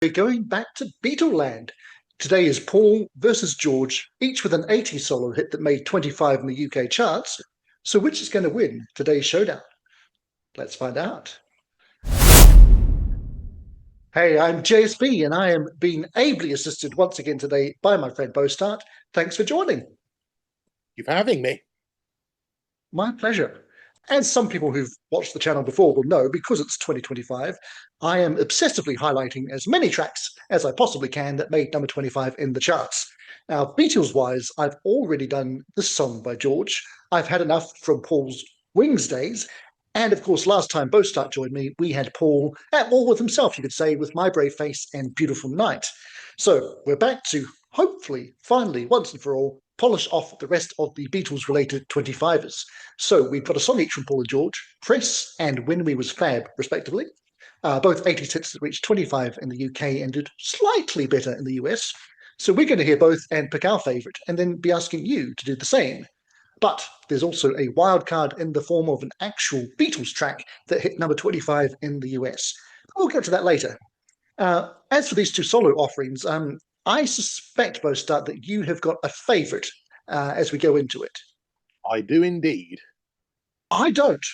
We're going back to Beatle land. Today is Paul versus George, each with an 80s solo hit that made 25 in the UK charts. So which is going to win today's showdown? Let's find out. Hey, I'm JSB and I am being ably assisted once again today by my friend Bostart. Thanks for joining. You for having me. My pleasure. As some people who've watched the channel before will know, because it's 2025, I am obsessively highlighting as many tracks as I possibly can that made number 25 in the charts. Now, Beatles-wise, I've already done this song by George. I've had enough from Paul's Wings days. And of course, last time Bostart joined me, we had Paul at war with himself, you could say, with My Brave Face and Beautiful Night. So we're back to, hopefully, finally, once and for all, polish off the rest of the Beatles-related 25ers. So we've got a song each from Paul and George, Press and When We Was Fab, respectively. Both 80s hits that reached 25 in the UK and did slightly better in the US. So we're going to hear both and pick our favourite, and then be asking you to do the same. But there's also a wild card in the form of an actual Beatles track that hit number 25 in the US. We'll get to that later. As for these two solo offerings, I suspect, Bostart, that you have got a favourite as we go into it. I do indeed. I don't,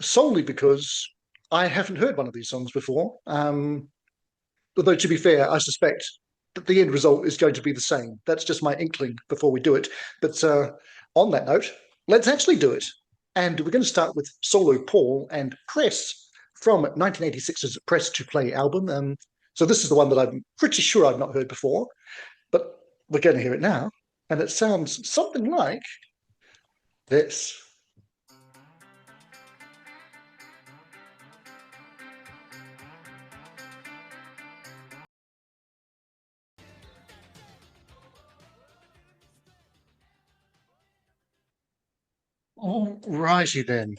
solely because I haven't heard one of these songs before. Although, to be fair, I suspect that the end result is going to be the same. That's just my inkling before we do it. But on that note, let's actually do it. And we're going to start with Solo Paul and Press from 1986's Press to Play album. So this is the one that I'm pretty sure I've not heard before, but we're going to hear it now. And it sounds something like this. All righty then.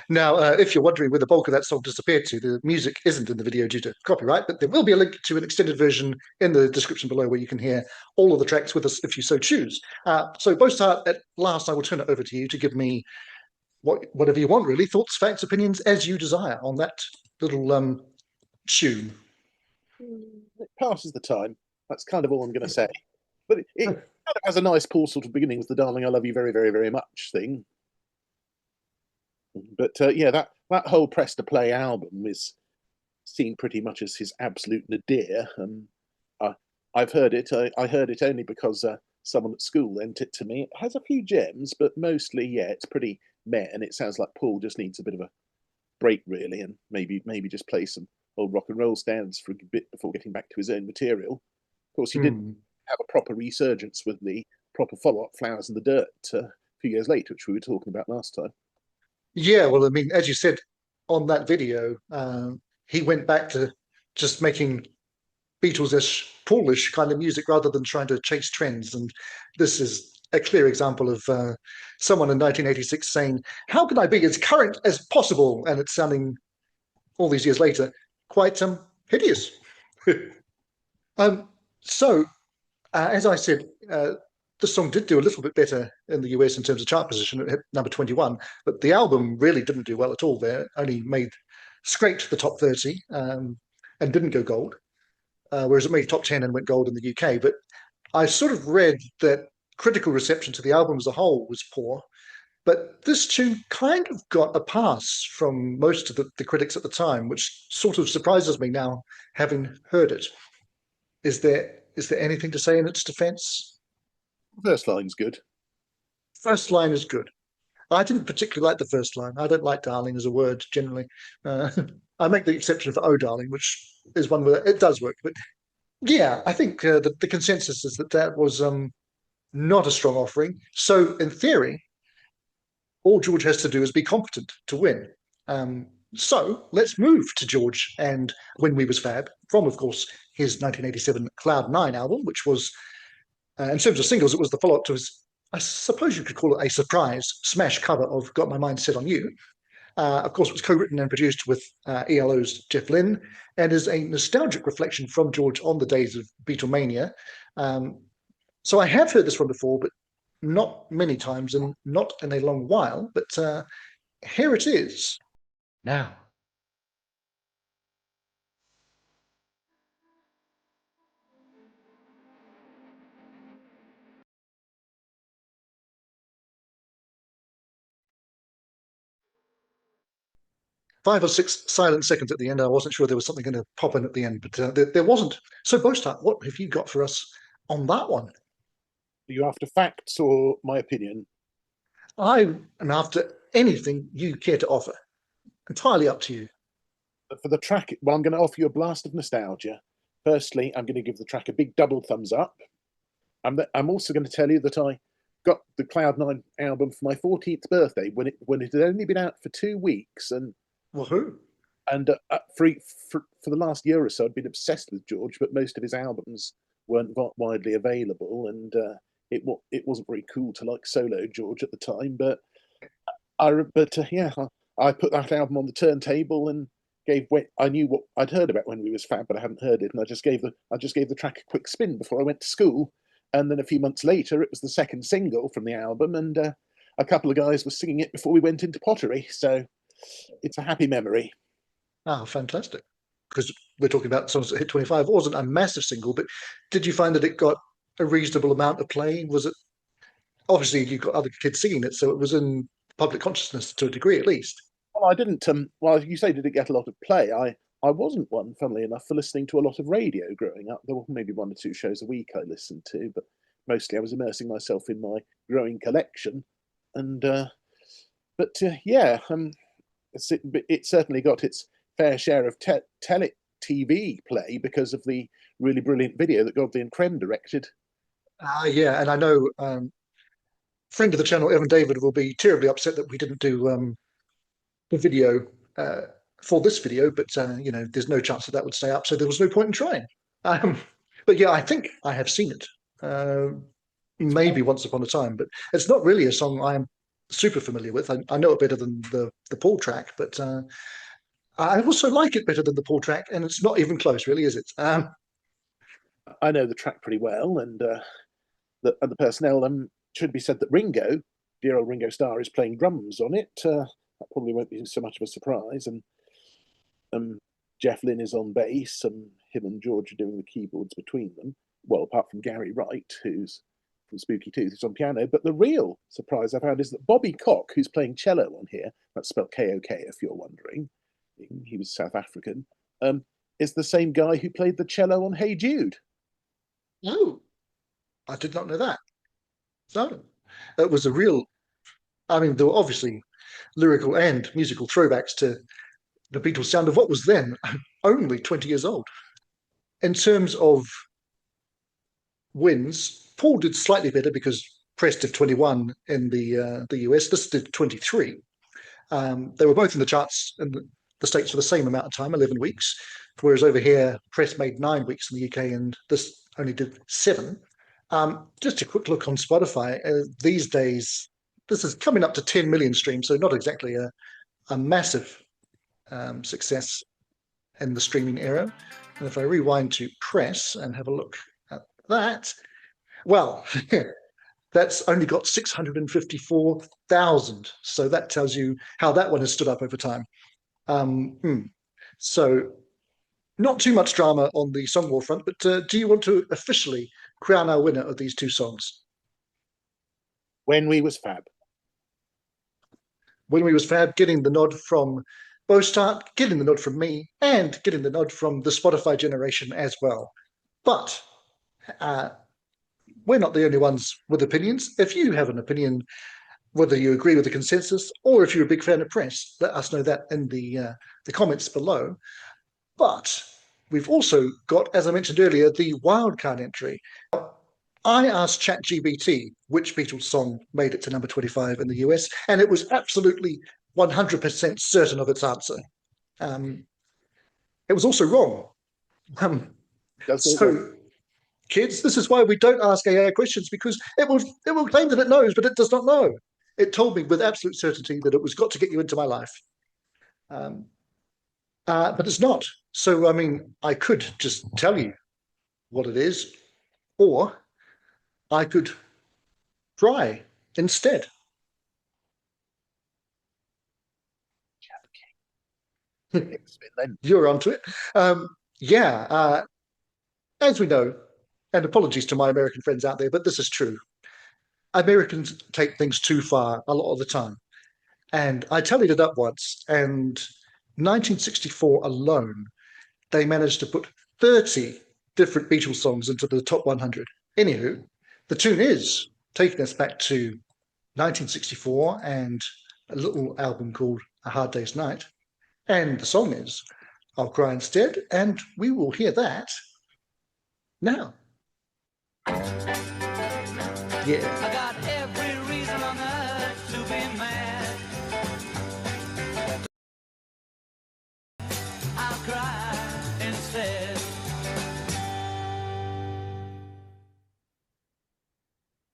Now, if you're wondering where the bulk of that song disappeared to, the music isn't in the video due to copyright, but there will be a link to an extended version in the description below where you can hear all of the tracks with us if you so choose. So, Bostart, at last, I will turn it over to you to give me whatever you want, really, thoughts, facts, opinions, as you desire on that little tune. It passes the time. That's kind of all I'm going to say. But it kind of has a nice Paul sort of beginning with the "Darling, I love you very, very, very much" thing. But yeah, that whole Press to Play album is seen pretty much as his absolute nadir. I've heard it. I heard it only because someone at school lent it to me. It has a few gems, but mostly, yeah, it's pretty meh. And it sounds like Paul just needs a bit of a break, really, and maybe just play some old rock and roll standards for a bit before getting back to his own material. Of course, he did have a proper resurgence with the proper follow-up "Flowers in the Dirt" a few years later, which we were talking about last time. Yeah, well, I mean, as you said on that video, he went back to just making Beatles-ish, Paulish kind of music rather than trying to chase trends. And this is a clear example of someone in 1986 saying, "How can I be as current as possible?" And it's sounding all these years later quite hideous. um, so, as I said, the song did do a little bit better in the US in terms of chart position. It hit number 21, but the album really didn't do well at all there. Only scraped the top 30 and didn't go gold, whereas it made top 10 and went gold in the UK. But I sort of read that critical reception to the album as a whole was poor, but this tune kind of got a pass from most of the critics at the time, which sort of surprises me now, having heard it. Is there anything to say in its defense? The first line's good. First line is good. I didn't particularly like the first line. I don't like "darling" as a word generally. Uh, I make the exception for "oh, darling," which is one where it does work. But yeah, I think the consensus is that that was not a strong offering. So in theory, all George has to do is be competent to win. So let's move to George and "When We Was Fab" from, of course, his 1987 Cloud 9 album, which was, in terms of singles, it was the follow-up to his, I suppose you could call it a surprise smash cover of "Got My Mind Set on You." Of course, it was co-written and produced with ELO's Jeff Lynne and is a nostalgic reflection from George on the days of Beatlemania. So I have heard this one before, but not many times and not in a long while. But here it is now. 5 or 6 silent seconds at the end. I wasn't sure there was something going to pop in at the end, but there wasn't. So, Bostart, what have you got for us on that one? Are you after facts or my opinion? I am after anything you care to offer. Entirely up to you. For the track, well, I'm going to offer you a blast of nostalgia. Firstly, I'm going to give the track a big double thumbs up. I'm also going to tell you that I got the Cloud9 album for my 14th birthday when it had only been out for 2 weeks, and Woohoo! for the last year or so, I'd been obsessed with George, but most of his albums weren't widely available, and it wasn't very cool to like solo George at the time. But yeah, I put that album on the turntable and I knew what I'd heard about When We Was Fab, but I hadn't heard it, and I just gave the track a quick spin before I went to school. And then a few months later, it was the second single from the album, and a couple of guys were singing it before we went into pottery. So it's a happy memory. Ah, fantastic. Because we're talking about songs that hit 25. It wasn't a massive single, but did you find that it got a reasonable amount of play? Was it obviously you've got other kids singing it, so it was in public consciousness to a degree at least. Well, I didn't. Well, you say did it get a lot of play? I wasn't one, funnily enough, for listening to a lot of radio growing up. There were maybe 1 or 2 shows a week I listened to, but mostly I was immersing myself in my growing collection. And yeah, it certainly got its fair share of TV play because of the really brilliant video that Godley and Creme directed. Yeah, and I know friend of the channel, Evan David, will be terribly upset that we didn't do the video for this video, but there's no chance that that would stay up, so there was no point in trying. Um, but yeah, I think I have seen it, maybe once upon a time, but it's not really a song I'm super familiar with. I know it better than the Paul track, but I also like it better than the Paul track, and it's not even close, really, is it? I know the track pretty well, and the personnel. Should be said that Ringo, dear old Ringo Starr, is playing drums on it. That probably won't be so much of a surprise. And Jeff Lynne is on bass, and him and George are doing the keyboards between them. Well, apart from Gary Wright, who's from Spooky Tooth, who's on piano. But the real surprise I found is that Bobby Cock, who's playing cello on here, that's spelled K-O-K if you're wondering, he was South African, is the same guy who played the cello on Hey Jude. Oh, I did not know that. So it was a real. I mean, there were obviously lyrical and musical throwbacks to the Beatles sound of what was then only 20 years old. In terms of wins, Paul did slightly better because Press did 21 in the US. This did 23. They were both in the charts in the States for the same amount of time, 11 weeks, whereas over here, Press made 9 weeks in the UK and this only did 7. Just a quick look on Spotify. These days, this is coming up to 10 million streams, so not exactly a massive success in the streaming era. And if I rewind to Press and have a look at that, well, that's only got 654,000. So that tells you how that one has stood up over time. So not too much drama on the song war front, but do you want to officially crown our winner of these 2 songs? When We Was Fab. When We Was Fab, getting the nod from Bostart, getting the nod from me, and getting the nod from the Spotify generation as well. But we're not the only ones with opinions. If you have an opinion, whether you agree with the consensus or if you're a big fan of Press, let us know that in the comments below. But we've also got, as I mentioned earlier, the wildcard entry. I asked ChatGPT which Beatles song made it to number 25 in the US, and it was absolutely 100% certain of its answer. It was also wrong. So, kids, this is why we don't ask AI questions, because it will claim that it knows, but it does not know. It told me with absolute certainty that it was got to get you into my life. But it's not. So, I mean, I could just tell you what it is, or I could try instead. You're onto it. As we know, and apologies to my American friends out there, but this is true. Americans take things too far a lot of the time. And I tallied it up once, and 1964 alone, they managed to put 30 different Beatles songs into the top 100. Anywho, the tune is taking us back to 1964 and a little album called A Hard Day's Night. And the song is I'll Cry Instead, and we will hear that now. Yeah. I got every reason on earth to be mad. I'll cry instead.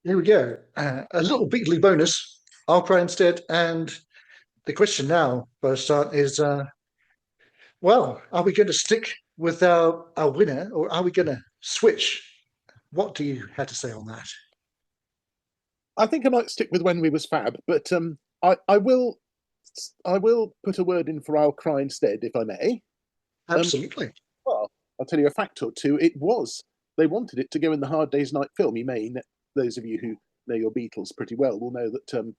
There we go. A little Beatley bonus. I'll cry instead. And the question now, Bostart, is well, are we going to stick with our winner, or are we going to switch? What do you have to say on that? I think I might stick with When We Was Fab, but I will put a word in for I'll Cry Instead, if I may. Absolutely. Well, I'll tell you a fact or two. They wanted it to go in the Hard Day's Night film. Those of you who know your Beatles pretty well will know that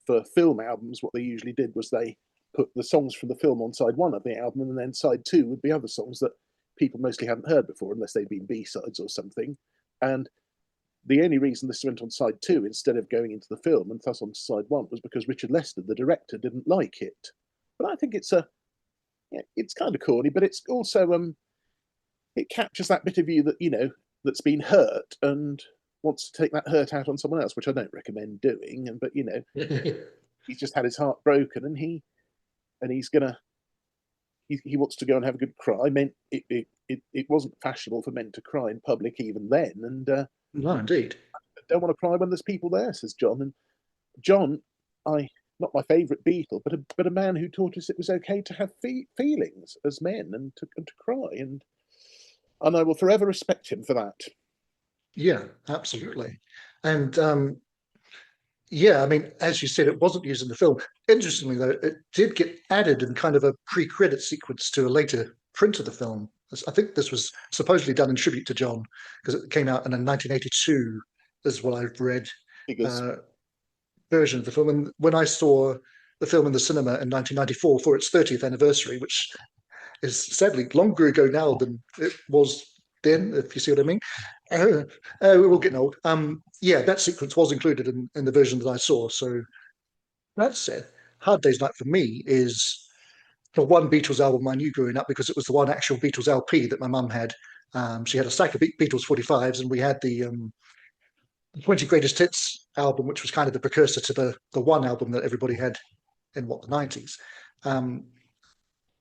for film albums, what they usually did was they put the songs from the film on side one of the album, and then side two would be other songs that people mostly hadn't heard before, unless they'd been B-sides or something. And the only reason this went on side two instead of going into the film and thus on side one was because Richard Lester, the director, didn't like it. But I think it's kind of corny, but it's also it captures that bit of you that that's been hurt and wants to take that hurt out on someone else, which I don't recommend doing. But he's just had his heart broken, and he wants to go and have a good cry. I meant it wasn't fashionable for men to cry in public even then, and no, indeed. I don't want to cry when there's people there, says John. And John, not my favourite Beatle, but a man who taught us it was okay to have feelings as men and to cry, and I will forever respect him for that. Yeah, absolutely. And yeah, I mean, as you said, it wasn't used in the film. Interestingly, though, it did get added in kind of a pre-credit sequence to a later print of the film. I think this was supposedly done in tribute to John, because it came out in 1982, is what I've read, version of the film. And when I saw the film in the cinema in 1994 for its 30th anniversary, which is sadly longer ago now than it was then, if you see what I mean. We're all getting old. Yeah, that sequence was included in the version that I saw. So that said, Hard Day's Night for me is the one Beatles album I knew growing up, because it was the one actual Beatles LP that my mum had. She had a stack of Beatles 45s, and we had the 20 Greatest Hits album, which was kind of the precursor to the one album that everybody had in the 90s.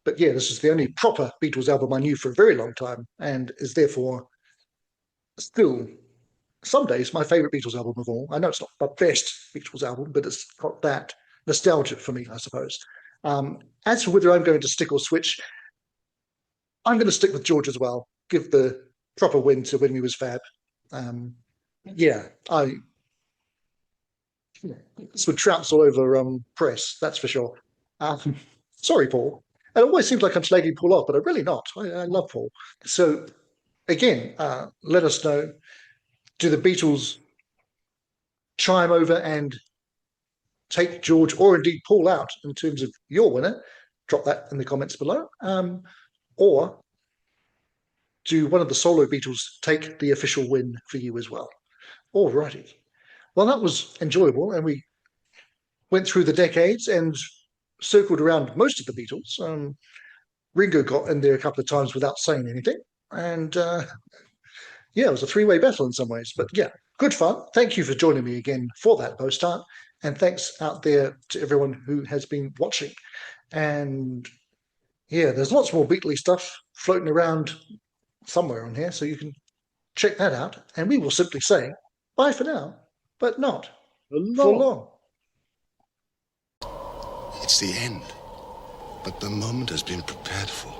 But yeah, this is the only proper Beatles album I knew for a very long time, and is therefore still some days my favorite Beatles album of all. I know it's not the best Beatles album, but it's got that nostalgia for me, I suppose. As for whether I'm going to stick or switch, I'm going to stick with George as well. Give the proper win to When We Was Fab. Yeah, this would trounce all over press, that's for sure. Sorry, Paul. It always seems like I'm slagging Paul off, but I'm really not. I love Paul. So again, let us know. Do the Beatles chime over and take George or indeed Paul out in terms of your winner? Drop that in the comments below. Or do one of the solo Beatles take the official win for you as well? Alrighty. Well, that was enjoyable, and we went through the decades and circled around most of the Beatles. Ringo got in there a couple of times without saying anything, and yeah, it was a three-way battle in some ways. But yeah, good fun. Thank you for joining me again for that, Bostart, and thanks out there to everyone who has been watching. And yeah, there's lots more Beatley stuff floating around somewhere on here, so you can check that out. And we will simply say bye for now, but not for long. It's the end, but the moment has been prepared for.